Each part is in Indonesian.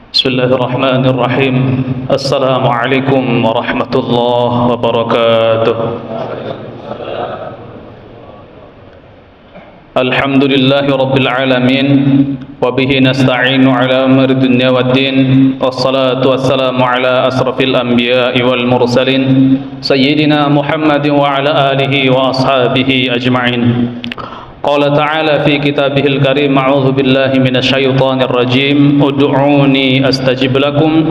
Bismillahirrahmanirrahim. Assalamualaikum warahmatullahi wabarakatuh. Alhamdulillahi rabbil alamin, wa bihi nasta'inu ala umuri dunya waddin, wassalatu wassalamu ala asrafil anbiya'i wal mursalin sayyidina Muhammadin wa ala alihi wa ashabihi ajma'in. Qala ta'ala fi kitabihil karim, a'udzu billahi minasy syaithanir rajim, ud'uuni astajib lakum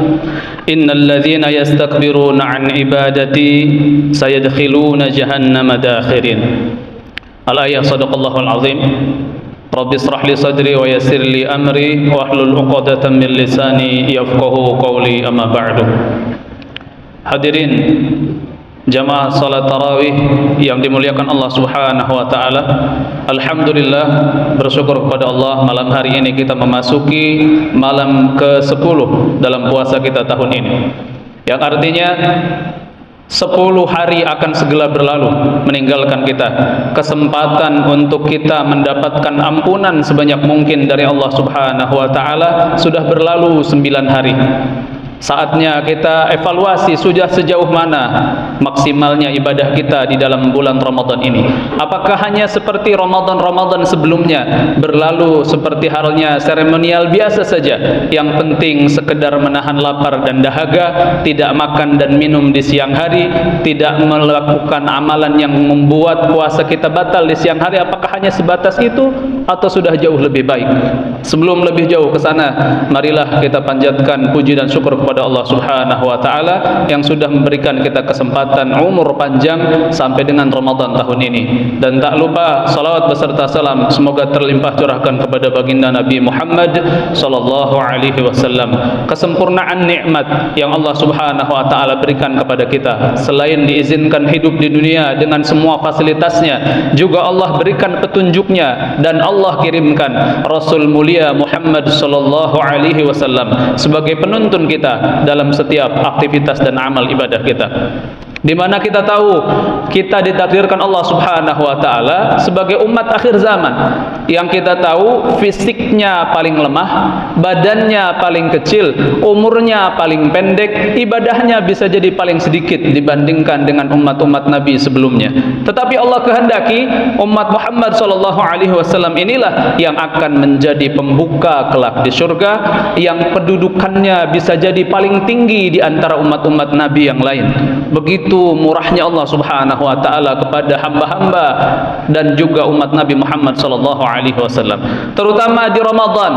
innal ladzina yastakbiruna an ibadati sayadkhiluna jahannama dakhirin. Al-ayah. Shadaqallahul azim. Rabbi israh li sadri wa yassir li amri wahlul 'uqdatam min lisani yafqahu qawli, amma ba'du. Hadirin jamaah salat tarawih yang dimuliakan Allah Subhanahu wa taala. Alhamdulillah, bersyukur kepada Allah, malam hari ini kita memasuki malam ke-10 dalam puasa kita tahun ini. Yang artinya 10 hari akan segera berlalu meninggalkan kita. Kesempatan untuk kita mendapatkan ampunan sebanyak mungkin dari Allah Subhanahu wa taala sudah berlalu 9 hari. Saatnya kita evaluasi sudah sejauh mana maksimalnya ibadah kita di dalam bulan Ramadan ini. Apakah hanya seperti Ramadan-Ramadan sebelumnya, berlalu seperti halnya seremonial biasa saja, yang penting sekedar menahan lapar dan dahaga, tidak makan dan minum di siang hari, tidak melakukan amalan yang membuat puasa kita batal di siang hari? Apakah hanya sebatas itu atau sudah jauh lebih baik? Sebelum lebih jauh ke sana, marilah kita panjatkan puji dan syukur kepada Allah Subhanahu wa taala yang sudah memberikan kita kesempatan umur panjang sampai dengan Ramadan tahun ini. Dan tak lupa salawat beserta salam semoga terlimpah curahkan kepada baginda Nabi Muhammad sallallahu alaihi wasallam. Kesempurnaan nikmat yang Allah Subhanahu wa taala berikan kepada kita, selain diizinkan hidup di dunia dengan semua fasilitasnya, juga Allah berikan petunjuknya dan Allah kirimkan Rasul mulia Muhammad sallallahu alaihi wasallam sebagai penuntun kita dalam setiap aktivitas dan amal ibadah kita. Di mana kita tahu kita ditakdirkan Allah Subhanahu wa taala sebagai umat akhir zaman, yang kita tahu fisiknya paling lemah, badannya paling kecil, umurnya paling pendek, ibadahnya bisa jadi paling sedikit dibandingkan dengan umat-umat Nabi sebelumnya. Tetapi Allah kehendaki umat Muhammad sallallahu alaihi wasallam inilah yang akan menjadi pembuka kelak di surga, yang pendudukannya bisa jadi paling tinggi di antara umat-umat Nabi yang lain. Begitu murahnya Allah Subhanahu wa taala kepada hamba-hamba dan juga umat Nabi Muhammad sallallahu alaihi wasallam. Terutama di Ramadan.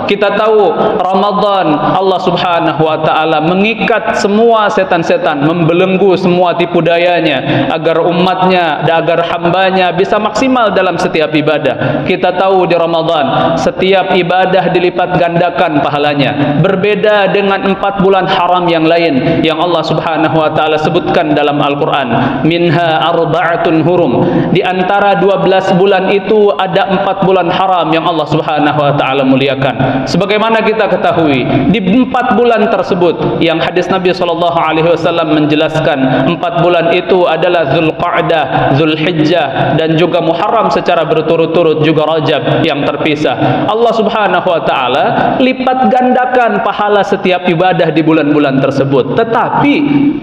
Kita tahu Ramadan Allah Subhanahu wa taala mengikat semua setan-setan, membelenggu semua tipu dayanya agar umatnya dan agar hambanya bisa maksimal dalam setiap ibadah. Kita tahu di Ramadan setiap ibadah dilipat gandakan pahalanya. Berbeda dengan 4 bulan haram yang lain yang Allah Subhanahu wa taala sebutkan dalam Al-Quran, minha arba'atun hurum. Di antara 12 bulan itu ada 4 bulan haram yang Allah Subhanahu wa taala muliakan. Sebagaimana kita ketahui, di 4 bulan tersebut yang hadis Nabi sallallahu alaihi wasallam menjelaskan 4 bulan itu adalah Zulqa'dah, Zulhijjah dan juga Muharram secara berturut-turut, juga Rajab yang terpisah. Allah Subhanahu wa taala lipat gandakan pahala setiap ibadah di bulan-bulan tersebut. Tetapi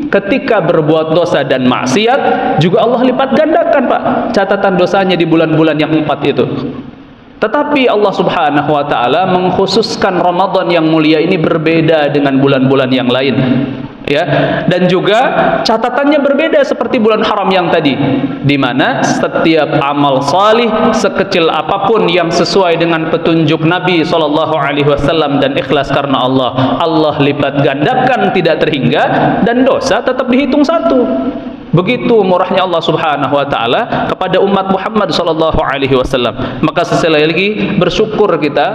ketika berbuat dosa dan maksiat juga Allah lipat gandakan, Pak, catatan dosanya di bulan-bulan yang 4 itu. Tetapi Allah Subhanahu wa taala mengkhususkan Ramadan yang mulia ini berbeda dengan bulan-bulan yang lain. Ya, dan juga catatannya berbeda seperti bulan haram yang tadi, di mana setiap amal salih sekecil apapun yang sesuai dengan petunjuk Nabi sallallahu alaihi wasallam dan ikhlas karena Allah, Allah lipat gandakan tidak terhingga, dan dosa tetap dihitung satu. Begitu murahnya Allah Subhanahu wa taala kepada umat Muhammad sallallahu alaihi wasallam. Maka sekali lagi bersyukur kita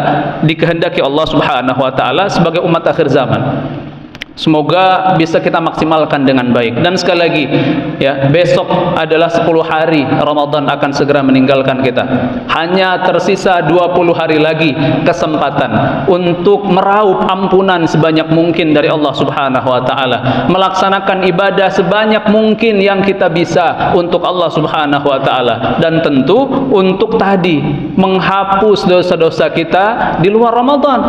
dikehendaki Allah Subhanahu wa taala sebagai umat akhir zaman. Semoga bisa kita maksimalkan dengan baik. Dan sekali lagi, ya, besok adalah 10 hari Ramadan akan segera meninggalkan kita. Hanya tersisa 20 hari lagi kesempatan untuk meraup ampunan sebanyak mungkin dari Allah Subhanahu wa taala, melaksanakan ibadah sebanyak mungkin yang kita bisa untuk Allah Subhanahu wa taala, dan tentu untuk tadi menghapus dosa-dosa kita di luar Ramadan.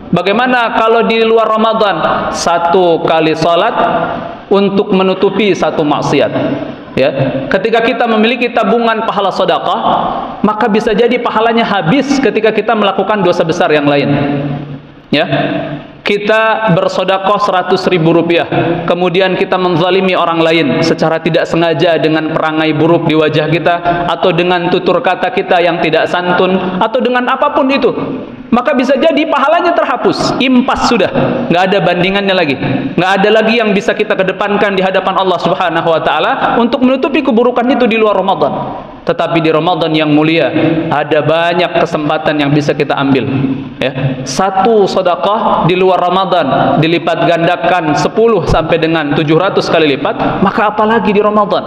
Bagaimana kalau di luar Ramadan 1 kali salat untuk menutupi 1 maksiat? Ya, ketika kita memiliki tabungan pahala sedekah, maka bisa jadi pahalanya habis ketika kita melakukan dosa besar yang lain. Ya, kita bersedekah 100.000 rupiah, kemudian kita menzalimi orang lain secara tidak sengaja dengan perangai buruk di wajah kita, atau dengan tutur kata kita yang tidak santun, atau dengan apapun itu, maka bisa jadi pahalanya terhapus, impas sudah, nggak ada bandingannya lagi, nggak ada lagi yang bisa kita kedepankan di hadapan Allah Subhanahu wa taala untuk menutupi keburukan itu di luar Ramadan. Tetapi di Ramadan yang mulia ada banyak kesempatan yang bisa kita ambil. Ya, 1 sedekah di luar Ramadan dilipat gandakan 10 sampai dengan 700 kali lipat, maka apalagi di Ramadan.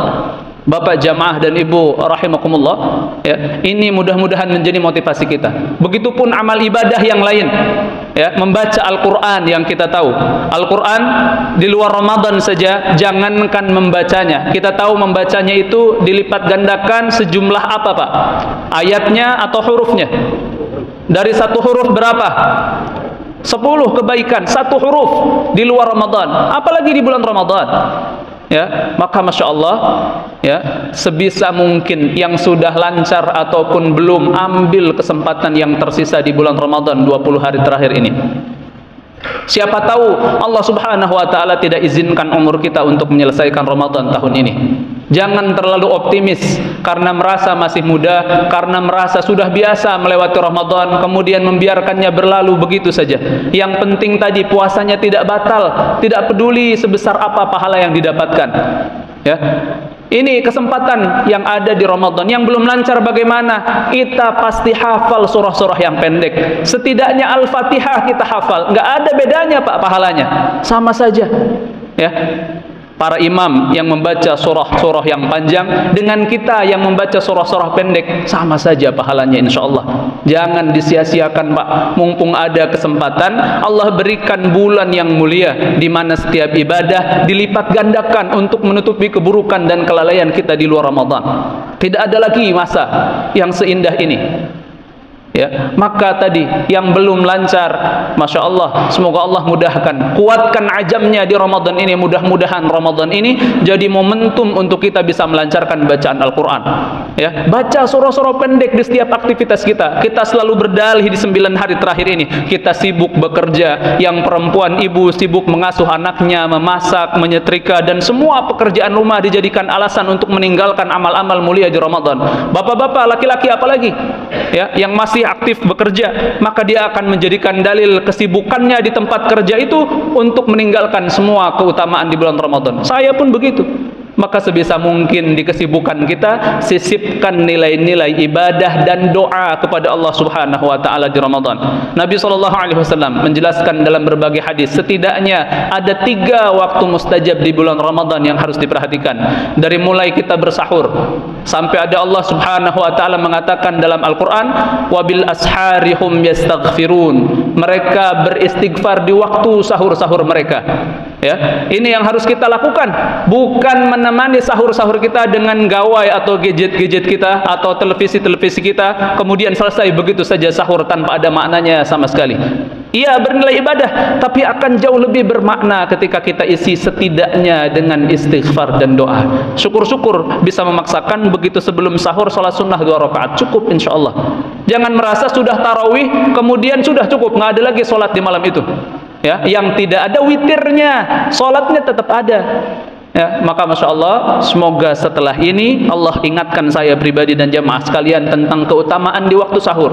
Bapak jamaah dan ibu rahimakumullah, ya, ini mudah-mudahan menjadi motivasi kita. Begitupun amal ibadah yang lain, ya, membaca Al-Quran yang kita tahu. Al-Quran di luar Ramadan saja, jangankan membacanya, kita tahu membacanya itu dilipat gandakan sejumlah apa Pak? Ayatnya atau hurufnya? Dari 1 huruf berapa? 10 kebaikan, 1 huruf di luar Ramadan, apalagi di bulan Ramadan. Ya, maka Masya Allah, ya, sebisa mungkin yang sudah lancar ataupun belum, ambil kesempatan yang tersisa di bulan Ramadan 20 hari terakhir ini. Siapa tahu Allah Subhanahu wa taala tidak izinkan umur kita untuk menyelesaikan Ramadan tahun ini. Jangan terlalu optimis karena merasa masih muda, karena merasa sudah biasa melewati Ramadan, kemudian membiarkannya berlalu begitu saja. Yang penting tadi puasanya tidak batal, tidak peduli sebesar apa pahala yang didapatkan. Ya. Ini kesempatan yang ada di Ramadan. Yang belum lancar bagaimana? Kita pasti hafal surah-surah yang pendek. Setidaknya Al-Fatihah kita hafal. Nggak ada bedanya Pak pahalanya. Sama saja. Ya. Para imam yang membaca surah-surah yang panjang dengan kita yang membaca surah-surah pendek, sama saja pahalanya insyaallah. Jangan disia-siakan Pak, mumpung ada kesempatan. Allah berikan bulan yang mulia di mana setiap ibadah dilipat gandakan untuk menutupi keburukan dan kelalaian kita di luar Ramadan. Tidak ada lagi masa yang seindah ini. Ya, maka tadi yang belum lancar, Masya Allah, semoga Allah mudahkan, kuatkan ajamnya di Ramadan ini. Mudah-mudahan Ramadan ini jadi momentum untuk kita bisa melancarkan bacaan Al-Quran. Ya, baca surah-surah pendek di setiap aktivitas kita. Kita selalu berdalih di 9 hari terakhir ini. Kita sibuk bekerja, yang perempuan ibu sibuk mengasuh anaknya, memasak, menyetrika, dan semua pekerjaan rumah dijadikan alasan untuk meninggalkan amal-amal mulia di Ramadan. Bapak-bapak, laki-laki apalagi, ya, yang masih aktif bekerja, maka dia akan menjadikan dalil kesibukannya di tempat kerja itu untuk meninggalkan semua keutamaan di bulan Ramadan. Saya pun begitu. Maka sebisa mungkin di kesibukan kita sisipkan nilai-nilai ibadah dan doa kepada Allah Subhanahu wa taala di Ramadan. Nabi SAW menjelaskan dalam berbagai hadis, setidaknya ada 3 waktu mustajab di bulan Ramadan yang harus diperhatikan. Dari mulai kita bersahur sampai ada Allah Subhanahu wa taala mengatakan dalam Al-Qur'an, wabil asharihum yastaghfirun. Mereka beristighfar di waktu sahur-sahur mereka. Ya, ini yang harus kita lakukan, bukan menemani sahur-sahur kita dengan gawai atau gadget-gadget kita atau televisi-televisi kita, kemudian selesai begitu saja sahur tanpa ada maknanya sama sekali. Ia bernilai ibadah, tapi akan jauh lebih bermakna ketika kita isi setidaknya dengan istighfar dan doa. Syukur-syukur bisa memaksakan begitu sebelum sahur salat sunnah 2 rakaat, cukup insyaallah. Jangan merasa sudah tarawih kemudian sudah cukup, nggak ada lagi salat di malam itu. Ya, yang tidak ada witirnya, salatnya tetap ada. Ya, maka Masya Allah, semoga setelah ini Allah ingatkan saya pribadi dan jamaah sekalian tentang keutamaan di waktu sahur.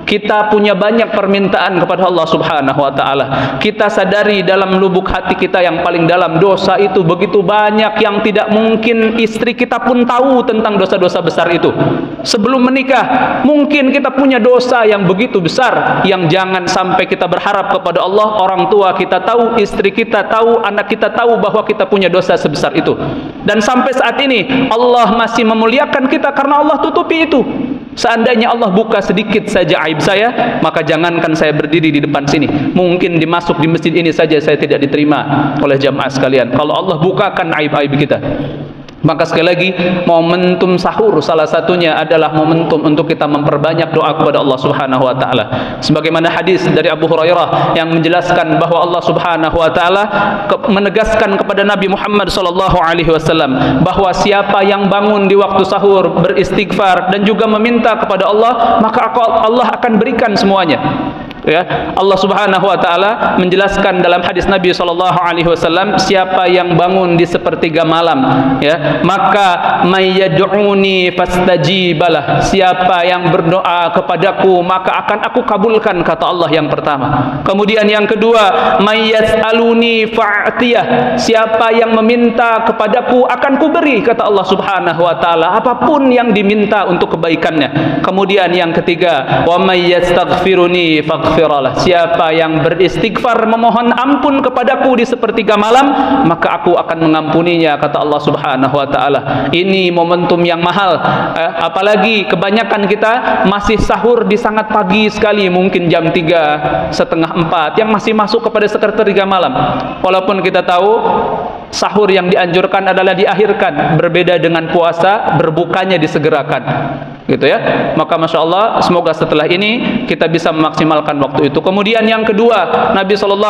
Kita punya banyak permintaan kepada Allah Subhanahu wa taala. Kita sadari dalam lubuk hati kita yang paling dalam, dosa itu begitu banyak yang tidak mungkin istri kita pun tahu tentang dosa-dosa besar itu. Sebelum menikah, mungkin kita punya dosa yang begitu besar yang jangan sampai kita berharap kepada Allah, orang tua kita tahu, istri kita tahu, anak kita tahu bahwa kita punya dosa sebesar itu. Dan sampai saat ini Allah masih memuliakan kita karena Allah tutupi itu. Seandainya Allah buka sedikit saja aib saya, maka jangankan saya berdiri di depan sini, mungkin dimasuk di masjid ini saja saya tidak diterima oleh jamaah sekalian. Kalau Allah bukakan aib-aib kita. Maka sekali lagi, momentum sahur salah satunya adalah momentum untuk kita memperbanyak doa kepada Allah Subhanahu wa taala. Sebagaimana hadis dari Abu Hurairah yang menjelaskan bahwa Allah Subhanahu wa taala menegaskan kepada Nabi Muhammad sallallahu alaihi wasallam bahwa siapa yang bangun di waktu sahur beristighfar dan juga meminta kepada Allah, maka Allah akan berikan semuanya. Ya, Allah Subhanahu wa taala menjelaskan dalam hadis Nabi sallallahu alaihi wasallam, siapa yang bangun di sepertiga malam, ya, maka may yad'uni fastajibalah, siapa yang berdoa kepadaku maka akan aku kabulkan, kata Allah yang pertama. Kemudian yang kedua, may yas'aluni fa'tiyah, siapa yang meminta kepadaku akan kuberi, kata Allah Subhanahu wa taala, apapun yang diminta untuk kebaikannya. Kemudian yang ketiga, wa may yastaghfiruni siapa yang beristighfar memohon ampun kepadaku di sepertiga malam, maka aku akan mengampuninya, kata Allah Subhanahu wa taala. Ini momentum yang mahal, apalagi kebanyakan kita masih sahur di sangat pagi sekali, mungkin jam 3, setengah 4, yang masih masuk kepada sepertiga malam. Walaupun kita tahu sahur yang dianjurkan adalah diakhirkan, berbeda dengan puasa, berbukanya disegerakan, gitu ya. Maka Masya Allah, semoga setelah ini kita bisa memaksimalkan waktu itu. Kemudian yang kedua, Nabi SAW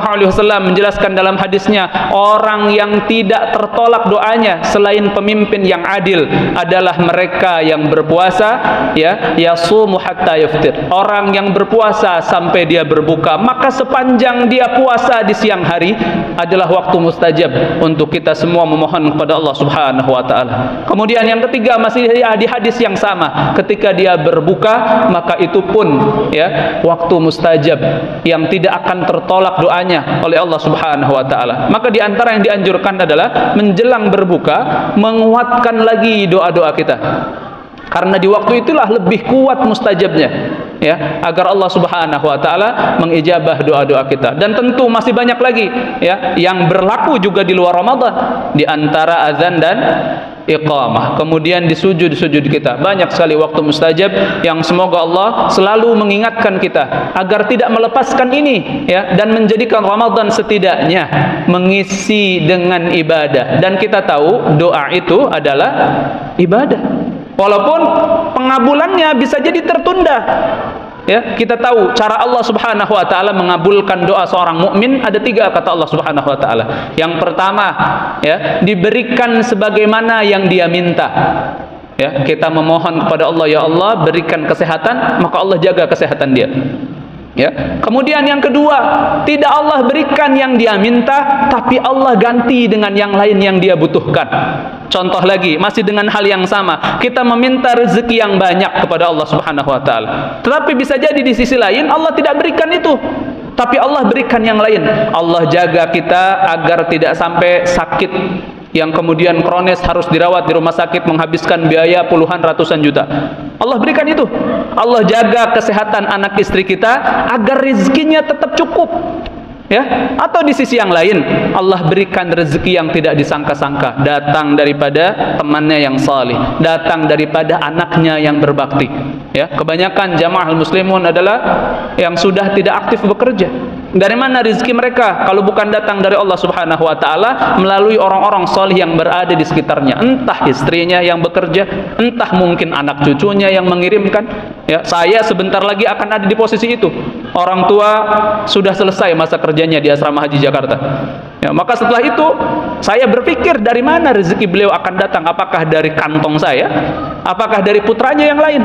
menjelaskan dalam hadisnya, orang yang tidak tertolak doanya selain pemimpin yang adil adalah mereka yang berpuasa, ya, yasumu hatta yaftir, orang yang berpuasa sampai dia berbuka. Maka sepanjang dia puasa di siang hari adalah waktu mustajab untuk kita semua memohon kepada Allah Subhanahu wa taala. Kemudian yang ketiga, masih di hadis yang sama, ketika dia berbuka maka itu pun, ya, waktu mustajab yang tidak akan tertolak doanya oleh Allah Subhanahu wa taala. Maka di antara yang dianjurkan adalah menjelang berbuka menguatkan lagi doa-doa kita, karena di waktu itulah lebih kuat mustajabnya, ya, agar Allah Subhanahu wa taala mengijabah doa-doa kita. Dan tentu masih banyak lagi, ya, yang berlaku juga di luar Ramadan, di antara azan dan iqamah. Kemudian di sujud kita banyak sekali waktu mustajab yang semoga Allah selalu mengingatkan kita agar tidak melepaskan ini, ya, dan menjadikan Ramadan setidaknya mengisi dengan ibadah. Dan kita tahu doa itu adalah ibadah, walaupun pengabulannya bisa jadi tertunda. Ya, kita tahu cara Allah Subhanahu wa taala mengabulkan doa seorang mukmin ada 3, kata Allah Subhanahu wa taala. Yang pertama, ya, diberikan sebagaimana yang dia minta. Ya, kita memohon kepada Allah, ya Allah berikan kesehatan, maka Allah jaga kesehatan dia. Ya. Kemudian yang kedua, tidak Allah berikan yang dia minta, tapi Allah ganti dengan yang lain yang dia butuhkan. Contoh lagi, masih dengan hal yang sama, kita meminta rezeki yang banyak kepada Allah Subhanahu wa taala, tetapi bisa jadi di sisi lain Allah tidak berikan itu, tapi Allah berikan yang lain. Allah jaga kita agar tidak sampai sakit yang kemudian kronis harus dirawat di rumah sakit menghabiskan biaya puluhan ratusan juta. Allah berikan itu. Allah jaga kesehatan anak istri kita agar rezekinya tetap cukup. Ya, atau di sisi yang lain Allah berikan rezeki yang tidak disangka-sangka, datang daripada temannya yang salih, datang daripada anaknya yang berbakti. Ya, kebanyakan jamaah muslimun adalah yang sudah tidak aktif bekerja. Dari mana rezeki mereka kalau bukan datang dari Allah Subhanahu wa taala melalui orang-orang salih yang berada di sekitarnya, entah istrinya yang bekerja, entah mungkin anak cucunya yang mengirimkan. Ya, saya sebentar lagi akan ada di posisi itu. Orang tua sudah selesai masa kerjanya di Asrama Haji Jakarta. Ya, maka setelah itu saya berpikir dari mana rezeki beliau akan datang, apakah dari kantong saya, apakah dari putranya yang lain.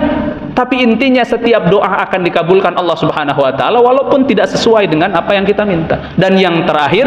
Tapi intinya setiap doa akan dikabulkan Allah Subhanahu wa taala walaupun tidak sesuai dengan apa yang kita minta. Dan yang terakhir,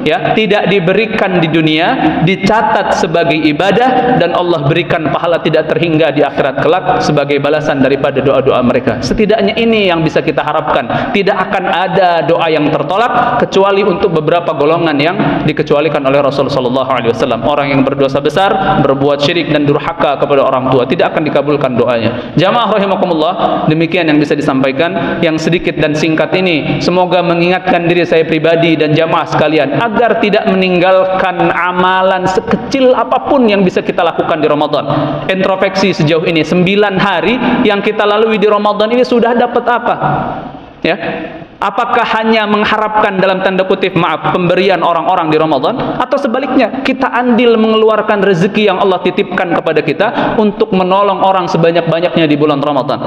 ya, tidak diberikan di dunia dicatat sebagai ibadah, dan Allah berikan pahala tidak terhingga di akhirat kelak sebagai balasan daripada doa-doa mereka. Setidaknya ini yang bisa kita harapkan. Tidak akan ada doa yang tertolak kecuali untuk beberapa golongan yang dikecualikan oleh Rasulullah SAW. Orang yang berdosa besar, berbuat syirik dan durhaka kepada orang tua, tidak akan dikabulkan doanya. Jamaah rahimakumullah, demikian yang bisa disampaikan yang sedikit dan singkat ini. Semoga mengingatkan diri saya pribadi dan jamaah sekalian agar tidak meninggalkan amalan sekecil apapun yang bisa kita lakukan di Ramadan. Introspeksi sejauh ini 9 hari yang kita lalui di Ramadan ini sudah dapat apa? Ya. Apakah hanya mengharapkan dalam tanda kutip pemberian orang-orang di Ramadan, atau sebaliknya kita andil mengeluarkan rezeki yang Allah titipkan kepada kita untuk menolong orang sebanyak-banyaknya di bulan Ramadan?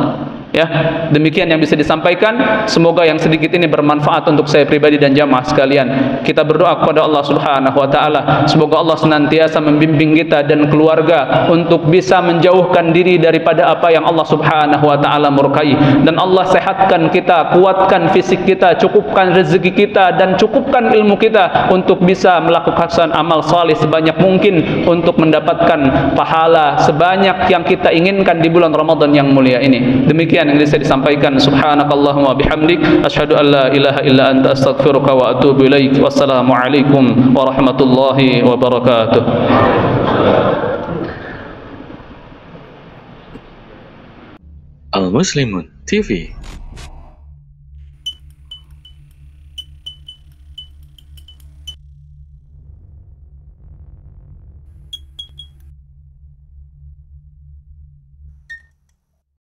Ya, demikian yang bisa disampaikan. Semoga yang sedikit ini bermanfaat untuk saya pribadi dan jamaah sekalian. Kita berdoa kepada Allah Subhanahu wa taala, semoga Allah senantiasa membimbing kita dan keluarga untuk bisa menjauhkan diri daripada apa yang Allah Subhanahu wa taala murkai, dan Allah sehatkan kita, kuatkan fisik kita, cukupkan rezeki kita, dan cukupkan ilmu kita untuk bisa melakukan amal saleh sebanyak mungkin untuk mendapatkan pahala sebanyak yang kita inginkan di bulan Ramadan yang mulia ini. Demikian yang bisa disampaikan. Subhanakallahumma bihamdik, asyhadu an la ilaha illa anta, astaghfiruka wa atubu ilaik. Wassalamu alaikum warahmatullahi wabarakatuh. Al Muslimun TV.